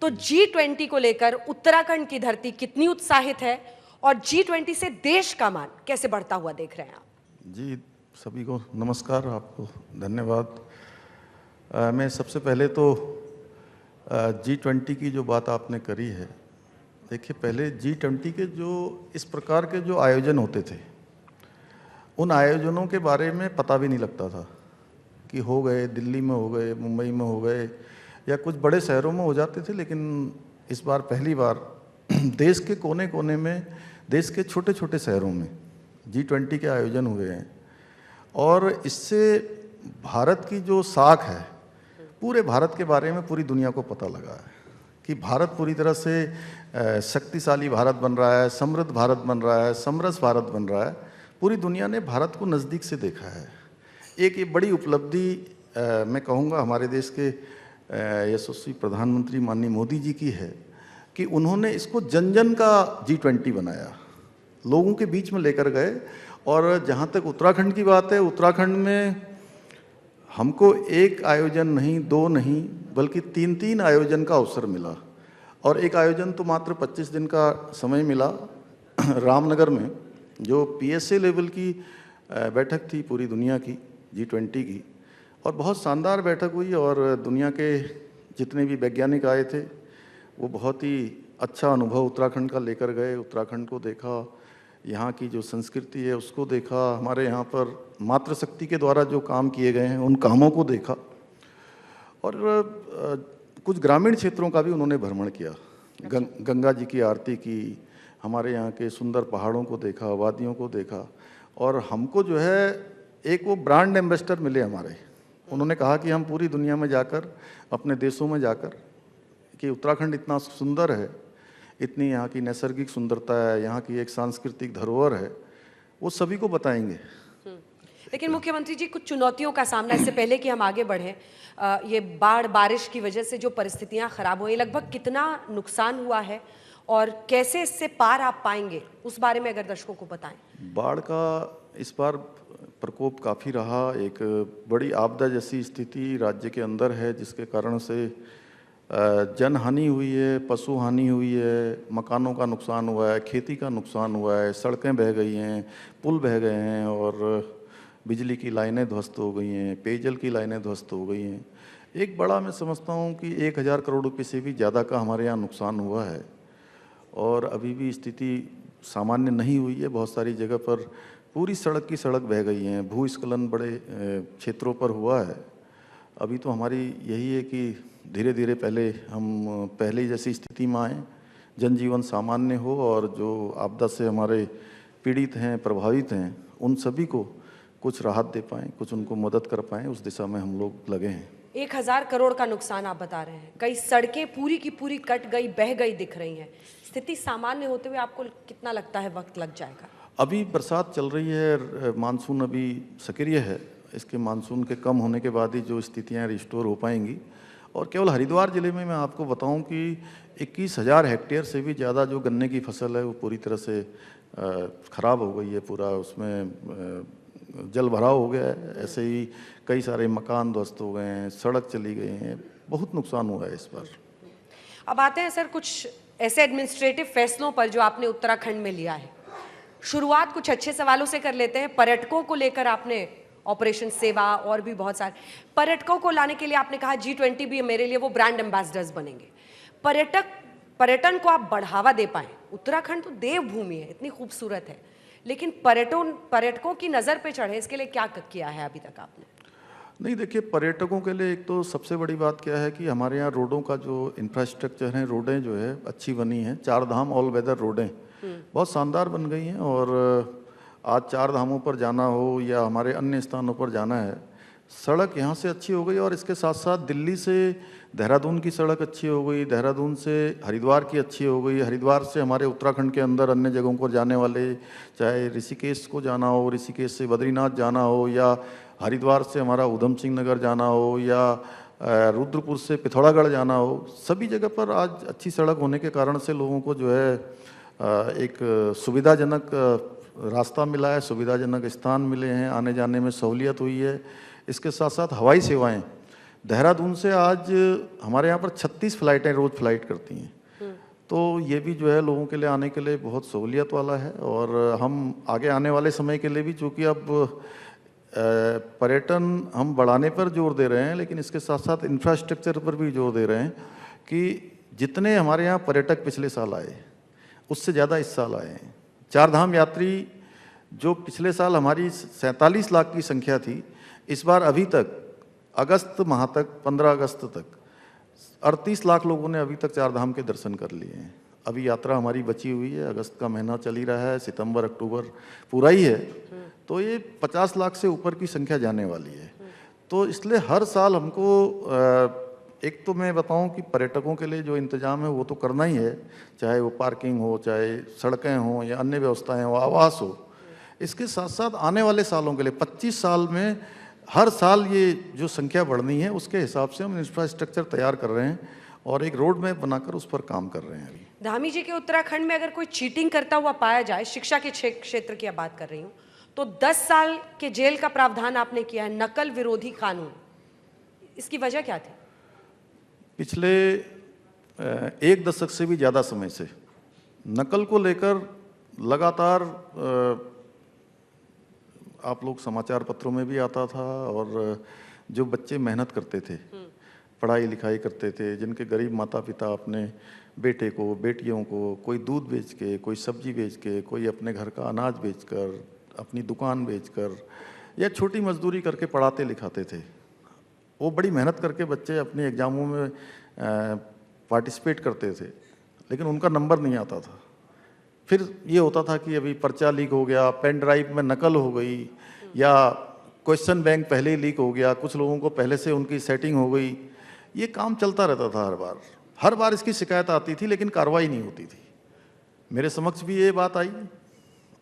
तो G20 को लेकर उत्तराखंड की धरती कितनी उत्साहित है और G20 से देश का मान कैसे बढ़ता हुआ देख रहे हैं आप? जी, सभी को नमस्कार, आपको धन्यवाद। मैं सबसे पहले तो G20 की जो बात आपने करी है, देखिए पहले G20 के जो इस प्रकार के जो आयोजन होते थे, उन आयोजनों के बारे में पता भी नहीं लगता था कि हो गए, दिल्ली में हो गए, मुंबई में हो गए या कुछ बड़े शहरों में हो जाते थे। लेकिन इस बार पहली बार देश के कोने कोने में, देश के छोटे छोटे शहरों में G20 के आयोजन हुए हैं और इससे भारत की जो साख है, पूरे भारत के बारे में पूरी दुनिया को पता लगा है कि भारत पूरी तरह से शक्तिशाली भारत बन रहा है, समृद्ध भारत बन रहा है, समरस भारत बन रहा है। पूरी दुनिया ने भारत को नज़दीक से देखा है। एक ये बड़ी उपलब्धि मैं कहूँगा हमारे देश के यशस्वी प्रधानमंत्री माननीय मोदी जी की है कि उन्होंने इसको जन जन का G20 बनाया, लोगों के बीच में लेकर गए। और जहाँ तक उत्तराखंड की बात है, उत्तराखंड में हमको एक आयोजन नहीं, दो नहीं, बल्कि तीन तीन आयोजन का अवसर मिला। और एक आयोजन तो मात्र 25 दिन का समय मिला रामनगर में, जो PSA लेवल की बैठक थी पूरी दुनिया की G20 की, और बहुत शानदार बैठक हुई। और दुनिया के जितने भी वैज्ञानिक आए थे वो बहुत ही अच्छा अनुभव उत्तराखंड का लेकर गए। उत्तराखंड को देखा, यहाँ की जो संस्कृति है उसको देखा, हमारे यहाँ पर मातृशक्ति के द्वारा जो काम किए गए हैं उन कामों को देखा। और कुछ ग्रामीण क्षेत्रों का भी उन्होंने भ्रमण किया, गंगा जी की आरती की, हमारे यहाँ के सुंदर पहाड़ों को देखा, वादियों को देखा। और हमको जो है एक वो ब्रांड एम्बेसडर मिले हमारे। उन्होंने कहा कि हम पूरी दुनिया में जाकर, अपने देशों में जाकर, कि उत्तराखंड इतना सुंदर है, इतनी यहाँ की नैसर्गिक सुंदरता है, यहाँ की एक सांस्कृतिक धरोहर है, वो सभी को बताएंगे। लेकिन मुख्यमंत्री जी, कुछ चुनौतियों का सामना, इससे पहले कि हम आगे बढ़ें, ये बाढ़ बारिश की वजह से जो परिस्थितियां खराब हुई, लगभग कितना नुकसान हुआ है और कैसे इससे पार आप पाएंगे, उस बारे में अगर दर्शकों को बताएं। बाढ़ का इस बार प्रकोप काफ़ी रहा। एक बड़ी आपदा जैसी स्थिति राज्य के अंदर है, जिसके कारण से जन हानि हुई है, पशु हानि हुई है, मकानों का नुकसान हुआ है, खेती का नुकसान हुआ है, सड़कें बह गई हैं, पुल बह गए हैं और बिजली की लाइनें ध्वस्त हो गई हैं, पेयजल की लाइनें ध्वस्त हो गई हैं। एक बड़ा मैं समझता हूँ कि 1000 करोड़ रुपये से भी ज़्यादा का हमारे यहाँ नुकसान हुआ है और अभी भी स्थिति सामान्य नहीं हुई है। बहुत सारी जगह पर पूरी सड़क की सड़क बह गई हैं, भूस्खलन बड़े क्षेत्रों पर हुआ है। अभी तो हमारी यही है कि धीरे धीरे पहले हम पहले जैसी स्थिति में आएँ, जनजीवन सामान्य हो और जो आपदा से हमारे पीड़ित हैं, प्रभावित हैं, उन सभी को कुछ राहत दे पाएँ, कुछ उनको मदद कर पाएँ, उस दिशा में हम लोग लगे हैं। 1000 करोड़ का नुकसान आप बता रहे हैं, कई सड़कें पूरी की पूरी कट गई, बह गई दिख रही हैं। स्थिति सामान्य होते हुए आपको कितना लगता है वक्त लग जाएगा? अभी बरसात चल रही है, मानसून अभी सक्रिय है। इसके मानसून के कम होने के बाद ही जो स्थितियाँ रिस्टोर हो पाएंगी। और केवल हरिद्वार ज़िले में मैं आपको बताऊं कि 21,000 हेक्टेयर से भी ज़्यादा जो गन्ने की फसल है वो पूरी तरह से ख़राब हो गई है। पूरा उसमें जल भराव हो गया है। ऐसे ही कई सारे मकान ध्वस्त हो गए हैं, सड़क चली गई हैं, बहुत नुकसान हुआ है इस बार। अब आते हैं सर कुछ ऐसे एडमिनिस्ट्रेटिव फैसलों पर जो आपने उत्तराखंड में लिया है। शुरुआत कुछ अच्छे सवालों से कर लेते हैं। पर्यटकों को लेकर आपने ऑपरेशन सेवा और भी बहुत सारे पर्यटकों को लाने के लिए आपने कहा G20 भी मेरे लिए वो ब्रांड एम्बेसडर्स बनेंगे। पर्यटन को आप बढ़ावा दे पाएं। उत्तराखंड तो देवभूमि है, इतनी खूबसूरत है, लेकिन पर्यटकों की नज़र पे चढ़े, इसके लिए क्या किया है अभी तक आपने? नहीं, देखिए पर्यटकों के लिए एक तो सबसे बड़ी बात क्या है कि हमारे यहाँ रोडों का जो इंफ्रास्ट्रक्चर है, रोडें जो है अच्छी बनी हैं। 4 धाम ऑल वेदर रोडें बहुत शानदार बन गई हैं। और आज 4 धामों पर जाना हो या हमारे अन्य स्थानों पर जाना है, सड़क यहाँ से अच्छी हो गई। और इसके साथ साथ दिल्ली से देहरादून की सड़क अच्छी हो गई, देहरादून से हरिद्वार की अच्छी हो गई, हरिद्वार से हमारे उत्तराखंड के अंदर अन्य जगहों को जाने वाले, चाहे ऋषिकेश को जाना हो, ऋषिकेश से बद्रीनाथ जाना हो, या हरिद्वार से हमारा ऊधम सिंह नगर जाना हो, या रुद्रपुर से पिथौरागढ़ जाना हो, सभी जगह पर आज अच्छी सड़क होने के कारण से लोगों को जो है एक सुविधाजनक रास्ता मिला है, सुविधाजनक स्थान मिले हैं, आने जाने में सहूलियत हुई है। इसके साथ साथ हवाई सेवाएं देहरादून से आज हमारे यहाँ पर 36 फ्लाइटें रोज़ फ्लाइट करती हैं। तो ये भी जो है लोगों के लिए आने के लिए बहुत सहूलियत वाला है। और हम आगे आने वाले समय के लिए भी, चूँकि अब पर्यटन हम बढ़ाने पर जोर दे रहे हैं, लेकिन इसके साथ साथ इंफ्रास्ट्रक्चर पर भी जोर दे रहे हैं कि जितने हमारे यहाँ पर्यटक पिछले साल आए उससे ज़्यादा इस साल आए हैं। चार धाम यात्री जो पिछले साल हमारी 47 लाख की संख्या थी, इस बार अभी तक अगस्त माह तक 15 अगस्त तक 38 लाख लोगों ने अभी तक चार धाम के दर्शन कर लिए हैं। अभी यात्रा हमारी बची हुई है, अगस्त का महीना चल ही रहा है, सितंबर अक्टूबर पूरा ही है, तो ये 50 लाख से ऊपर की संख्या जाने वाली है। तो इसलिए हर साल हमको एक तो मैं बताऊं कि पर्यटकों के लिए जो इंतजाम है वो तो करना ही है, चाहे वो पार्किंग हो, चाहे सड़कें हों या अन्य व्यवस्थाएं हो, आवास हो। इसके साथ साथ आने वाले सालों के लिए 25 साल में हर साल ये जो संख्या बढ़नी है उसके हिसाब से हम इंफ्रास्ट्रक्चर तैयार कर रहे हैं और एक रोड मैप बनाकर उस पर काम कर रहे हैं। अभी धामी जी के उत्तराखंड में अगर कोई चीटिंग करता हुआ पाया जाए, शिक्षा के क्षेत्र की बात कर रही हूँ, तो 10 साल के जेल का प्रावधान आपने किया है, नकल विरोधी कानून। इसकी वजह क्या थी? पिछले एक दशक से भी ज़्यादा समय से नकल को लेकर लगातार आप लोग समाचार पत्रों में भी आता था, और जो बच्चे मेहनत करते थे, पढ़ाई लिखाई करते थे, जिनके गरीब माता पिता अपने बेटे को, बेटियों को कोई दूध बेच के, कोई सब्जी बेच के, कोई अपने घर का अनाज बेचकर, अपनी दुकान बेचकर या छोटी मजदूरी करके पढ़ाते लिखाते थे। वो बड़ी मेहनत करके बच्चे अपने एग्ज़ामों में पार्टिसिपेट करते थे, लेकिन उनका नंबर नहीं आता था। फिर ये होता था कि अभी पर्चा लीक हो गया, पेन ड्राइव में नकल हो गई, या क्वेश्चन बैंक पहले ही लीक हो गया, कुछ लोगों को पहले से उनकी सेटिंग हो गई। ये काम चलता रहता था हर बार इसकी शिकायत आती थी, लेकिन कार्रवाई नहीं होती थी। मेरे समक्ष भी ये बात आई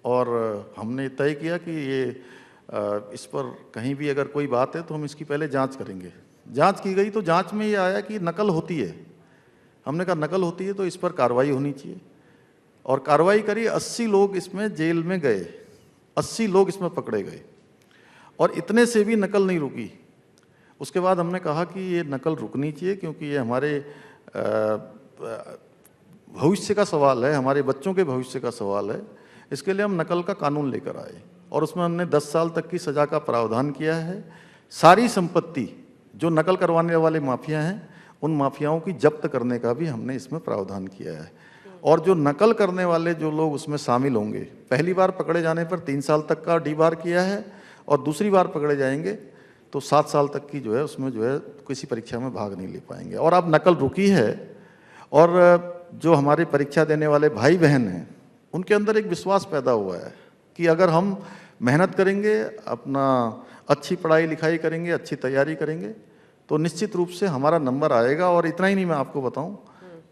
और हमने तय किया कि ये इस पर कहीं भी अगर कोई बात है तो हम इसकी पहले जांच करेंगे। जांच की गई तो जांच में ये आया कि नकल होती है। हमने कहा नकल होती है तो इस पर कार्रवाई होनी चाहिए, और कार्रवाई करी। 80 लोग इसमें जेल में गए, 80 लोग इसमें पकड़े गए, और इतने से भी नकल नहीं रुकी। उसके बाद हमने कहा कि ये नकल रुकनी चाहिए, क्योंकि ये हमारे भविष्य का सवाल है, हमारे बच्चों के भविष्य का सवाल है। इसके लिए हम नकल का कानून लेकर आए, और उसमें हमने 10 साल तक की सज़ा का प्रावधान किया है। सारी संपत्ति जो नकल करवाने वाले माफिया हैं, उन माफियाओं की जब्त करने का भी हमने इसमें प्रावधान किया है। और जो नकल करने वाले जो लोग उसमें शामिल होंगे, पहली बार पकड़े जाने पर 3 साल तक का डीबार किया है, और दूसरी बार पकड़े जाएंगे तो 7 साल तक की जो है उसमें जो है किसी परीक्षा में भाग नहीं ले पाएंगे। और अब नकल रुकी है, और जो हमारे परीक्षा देने वाले भाई बहन हैं उनके अंदर एक विश्वास पैदा हुआ है कि अगर हम मेहनत करेंगे, अपना अच्छी पढ़ाई लिखाई करेंगे, अच्छी तैयारी करेंगे, तो निश्चित रूप से हमारा नंबर आएगा। और इतना ही नहीं, मैं आपको बताऊं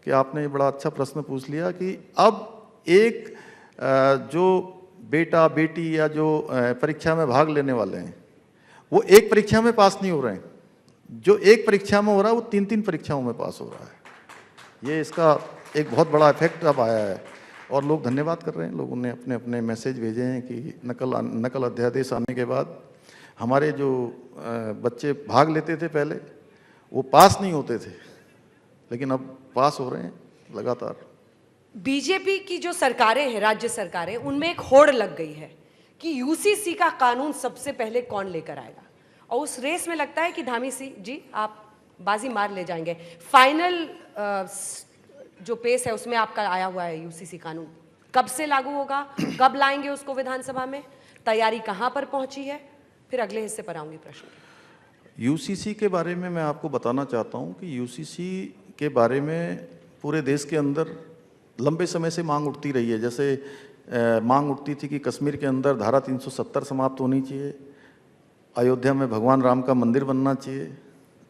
कि आपने बड़ा अच्छा प्रश्न पूछ लिया कि अब एक जो बेटा बेटी या जो परीक्षा में भाग लेने वाले हैं, वो एक परीक्षा में पास नहीं हो रहे हैं। जो एक परीक्षा में हो रहा है वो 3-3 परीक्षाओं में पास हो रहा है। ये इसका एक बहुत बड़ा इफेक्ट अब आया है, और लोग धन्यवाद कर रहे हैं। लोगों ने अपने अपने मैसेज भेजे हैं कि नकल अध्यादेश आने के बाद हमारे जो बच्चे भाग लेते थे पहले, वो पास नहीं होते थे, लेकिन अब पास हो रहे हैं लगातार। बीजेपी की जो सरकारें हैं, राज्य सरकारें, उनमें एक होड़ लग गई है कि यूसीसी का कानून सबसे पहले कौन लेकर आएगा, और उस रेस में लगता है कि धामी जी आप बाजी मार ले जाएंगे। फाइनल जो पेश है उसमें आपका आया हुआ है यूसीसी कानून, कब से लागू होगा, कब लाएंगे उसको विधानसभा में, तैयारी कहां पर पहुंची है? फिर अगले हिस्से पर आऊंगी प्रश्न। यूसीसी के बारे में मैं आपको बताना चाहता हूं कि यूसीसी के बारे में पूरे देश के अंदर लंबे समय से मांग उठती रही है। जैसे मांग उठती थी कि कश्मीर के अंदर धारा 370 समाप्त होनी चाहिए, अयोध्या में भगवान राम का मंदिर बनना चाहिए।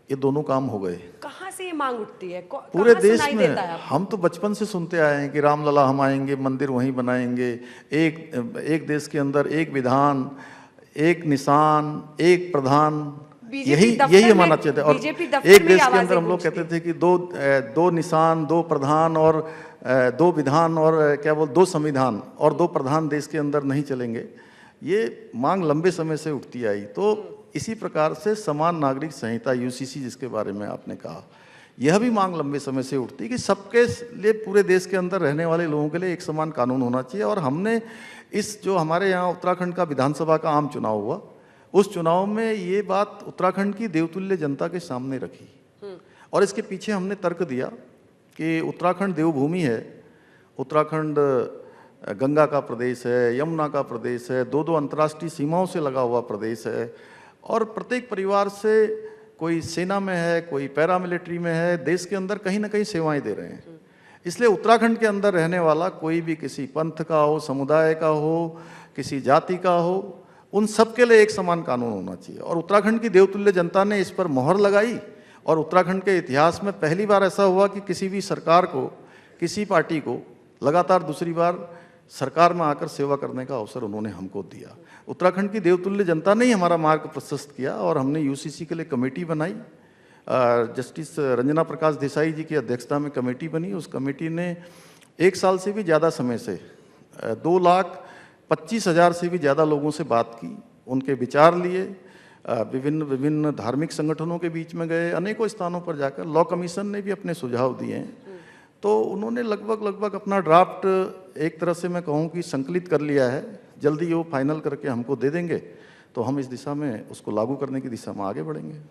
ये दोनों काम हो गए। कहाँ से ये मांग उठती है? पूरे देश में हम तो बचपन से सुनते आए हैं कि रामलला हम आएंगे, मंदिर वहीं बनाएंगे, एक देश के अंदर एक विधान, एक निशान, एक प्रधान, यही हमारा चाहिए था। और एक देश के अंदर हम लोग कहते थे कि दो निशान, 2 प्रधान और 2 विधान, और क्या बोल 2 संविधान और 2 प्रधान देश के अंदर नहीं चलेंगे। ये मांग लंबे समय से उठती आई। तो इसी प्रकार से समान नागरिक संहिता यूसीसी जिसके बारे में आपने कहा, यह भी मांग लंबे समय से उठती है कि सबके लिए, पूरे देश के अंदर रहने वाले लोगों के लिए एक समान कानून होना चाहिए। और हमने इस जो हमारे यहाँ उत्तराखंड का विधानसभा का आम चुनाव हुआ, उस चुनाव में ये बात उत्तराखंड की देवतुल्य जनता के सामने रखी और इसके पीछे हमने तर्क दिया कि उत्तराखंड देवभूमि है, उत्तराखंड गंगा का प्रदेश है, यमुना का प्रदेश है, दो दो अंतर्राष्ट्रीय सीमाओं से लगा हुआ प्रदेश है और प्रत्येक परिवार से कोई सेना में है, कोई पैरामिलिट्री में है, देश के अंदर कहीं ना कहीं सेवाएं दे रहे हैं। इसलिए उत्तराखंड के अंदर रहने वाला कोई भी किसी पंथ का हो, समुदाय का हो, किसी जाति का हो, उन सब के लिए एक समान कानून होना चाहिए। और उत्तराखंड की देवतुल्य जनता ने इस पर मोहर लगाई और उत्तराखंड के इतिहास में पहली बार ऐसा हुआ कि किसी भी सरकार को, किसी पार्टी को लगातार दूसरी बार सरकार में आकर सेवा करने का अवसर उन्होंने हमको दिया। उत्तराखंड की देवतुल्य जनता ने ही हमारा मार्ग प्रशस्त किया और हमने यूसीसी के लिए कमेटी बनाई। जस्टिस रंजना प्रकाश देसाई जी की अध्यक्षता में कमेटी बनी। उस कमेटी ने 1 साल से भी ज़्यादा समय से 2,25,000 से भी ज़्यादा लोगों से बात की, उनके विचार लिए, विभिन्न धार्मिक संगठनों के बीच में गए, अनेकों स्थानों पर जाकर लॉ कमीशन ने भी अपने सुझाव दिए हैं। तो उन्होंने लगभग अपना ड्राफ्ट एक तरह से मैं कहूँ कि संकलित कर लिया है। जल्दी वो फाइनल करके हमको दे देंगे तो हम इस दिशा में उसको लागू करने की दिशा में आगे बढ़ेंगे।